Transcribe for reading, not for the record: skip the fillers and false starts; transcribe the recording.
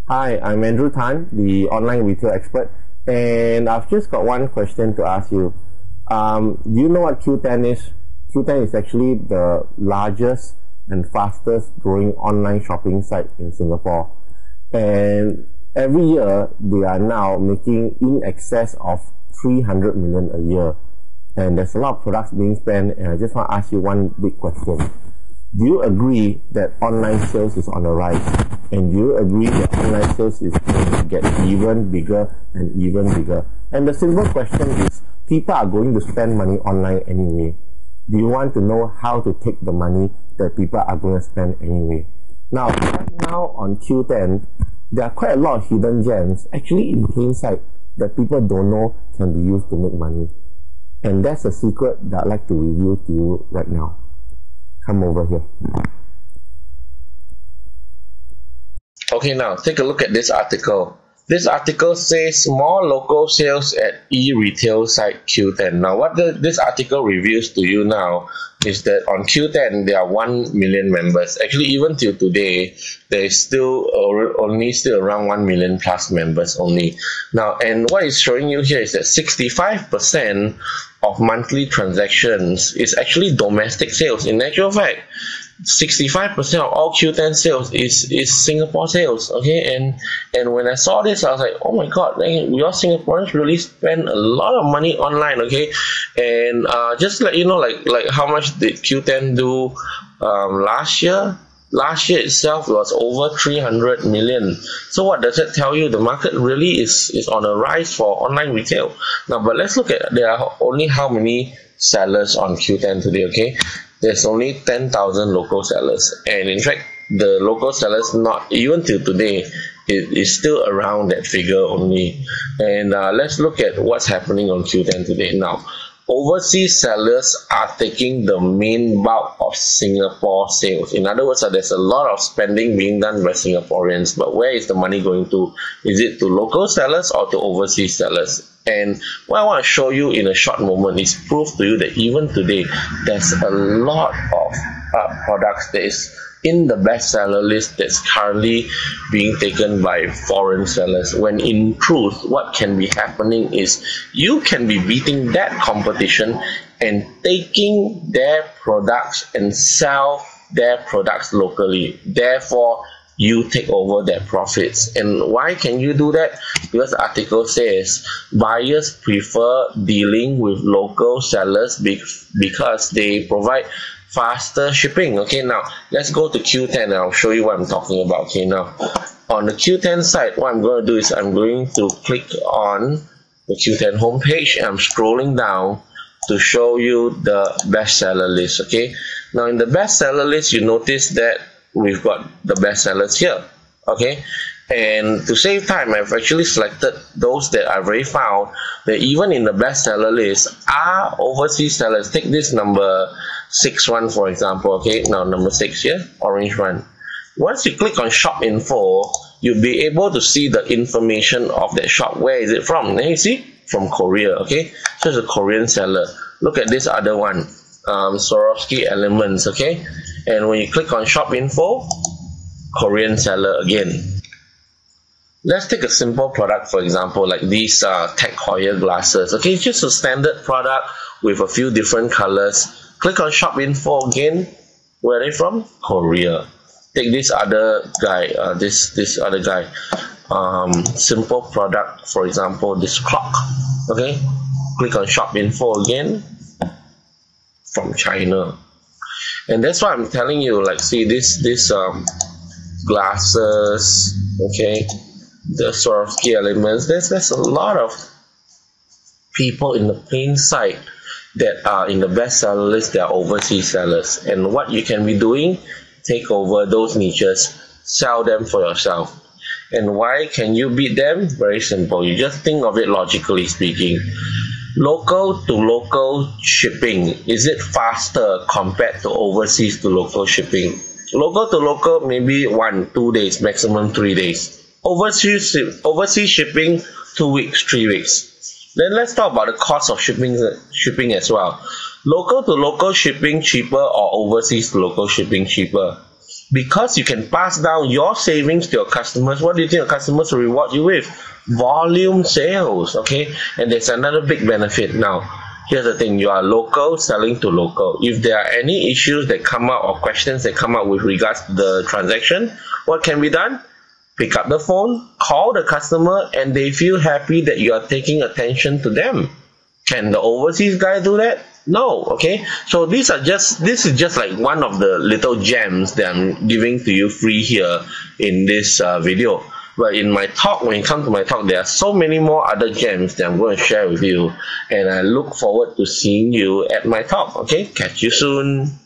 Hi, I'm Andrew Tan, the online retail expert, and I've just got one question to ask you. Do you know what Qoo10 is? Qoo10 is actually the largest and fastest growing online shopping site in Singapore. And every year, they are now making in excess of 300 million a year. And there's a lot of products being spent, and I just want to ask you one big question. Do you agree that online sales is on the rise? And do you agree that online sales is going to get even bigger and even bigger? And the simple question is, people are going to spend money online anyway. Do you want to know how to take the money that people are going to spend anyway? Now, right now on Qoo10, there are quite a lot of hidden gems, actually in plain sight, that people don't know can be used to make money. And that's a secret that I'd like to reveal to you right now. Come over here. Okay, now take a look at this article. This article says more local sales at e-retail site Qoo10. Now, what this article reveals to you now is that on Qoo10 there are 1 million members. Actually, even till today, there is still around 1 million plus members only. Now, and what it's showing you here is that 65% of monthly transactions is actually domestic sales. In actual fact, 65% of all Qoo10 sales is Singapore sales. Okay, and when I saw this, I was like, oh my god, we all Singaporeans really spend a lot of money online. Okay, and just to let you know, like how much did Qoo10 do last year? Last year itself was over 300 million. So what does that tell you? The market really is on a rise for online retail. Now, but let's look at, there are only how many sellers on Qoo10 today, okay? There's only 10,000 local sellers. And in fact, the local sellers, not even till today, is still around that figure only. And let's look at what's happening on Qoo10 today. Now, overseas sellers are taking the main bulk of Singapore sales. In other words, there's a lot of spending being done by Singaporeans, but where is the money going to? Is it to local sellers or to overseas sellers? And what I want to show you in a short moment is proof to you that even today, there's a lot of products that is in the bestseller list that's currently being taken by foreign sellers, when in truth what can be happening is you can be beating that competition and taking their products and sell their products locally. Therefore, you take over their profits. And why can you do that? Because the article says buyers prefer dealing with local sellers because they provide faster shipping. Okay, now let's go to Qoo10 and I'll show you what I'm talking about. Okay, now on the Qoo10 site, what I'm going to do is I'm going to click on the Qoo10 homepage and I'm scrolling down to show you the bestseller list. Okay, now in the bestseller list, you notice that we've got the bestsellers here. Okay, and to save time, I've actually selected those that I've already found that even in the bestseller list are overseas sellers. Take this number 6 one, for example. Okay, now number 6 here, orange one. Once you click on shop info, you'll be able to see the information of that shop. Where is it from? Then you see from Korea. Okay, so it's a Korean seller. Look at this other one, Swarovski Elements. Okay, and when you click on shop info, Korean seller again. Let's take a simple product, for example, like these Tag Heuer glasses. Okay, it's just a standard product with a few different colors. Click on shop info again. Where are they from? Korea. Take this other guy, this other guy, simple product, for example, this clock. Okay, click on shop info again, from China. And that's why I'm telling you, like, see this glasses, okay, the Swarovski Elements. There's a lot of people in the plain sight that are in the bestseller list. They are overseas sellers, and what you can be doing, take over those niches, sell them for yourself. And why can you beat them? Very simple. You just think of it logically speaking. Local to local shipping, is it faster compared to overseas to local shipping? Local to local, maybe 1-2 days, maximum 3 days. Overseas shipping, 2 weeks, 3 weeks. Then let's talk about the cost of shipping as well. Local to local shipping cheaper or overseas to local shipping cheaper? Because you can pass down your savings to your customers, what do you think your customers will reward you with? Volume sales, okay? And there's another big benefit. Now, here's the thing, you are local selling to local. If there are any issues that come up or questions that come up with regards to the transaction, what can be done? Pick up the phone, call the customer, and they feel happy that you are taking attention to them. Can the overseas guy do that? No, okay? So this is just like one of the little gems that I'm giving to you free here in this video. But in my talk, when it comes to my talk, there are so many more other gems that I'm going to share with you. And I look forward to seeing you at my talk, okay? Catch you soon.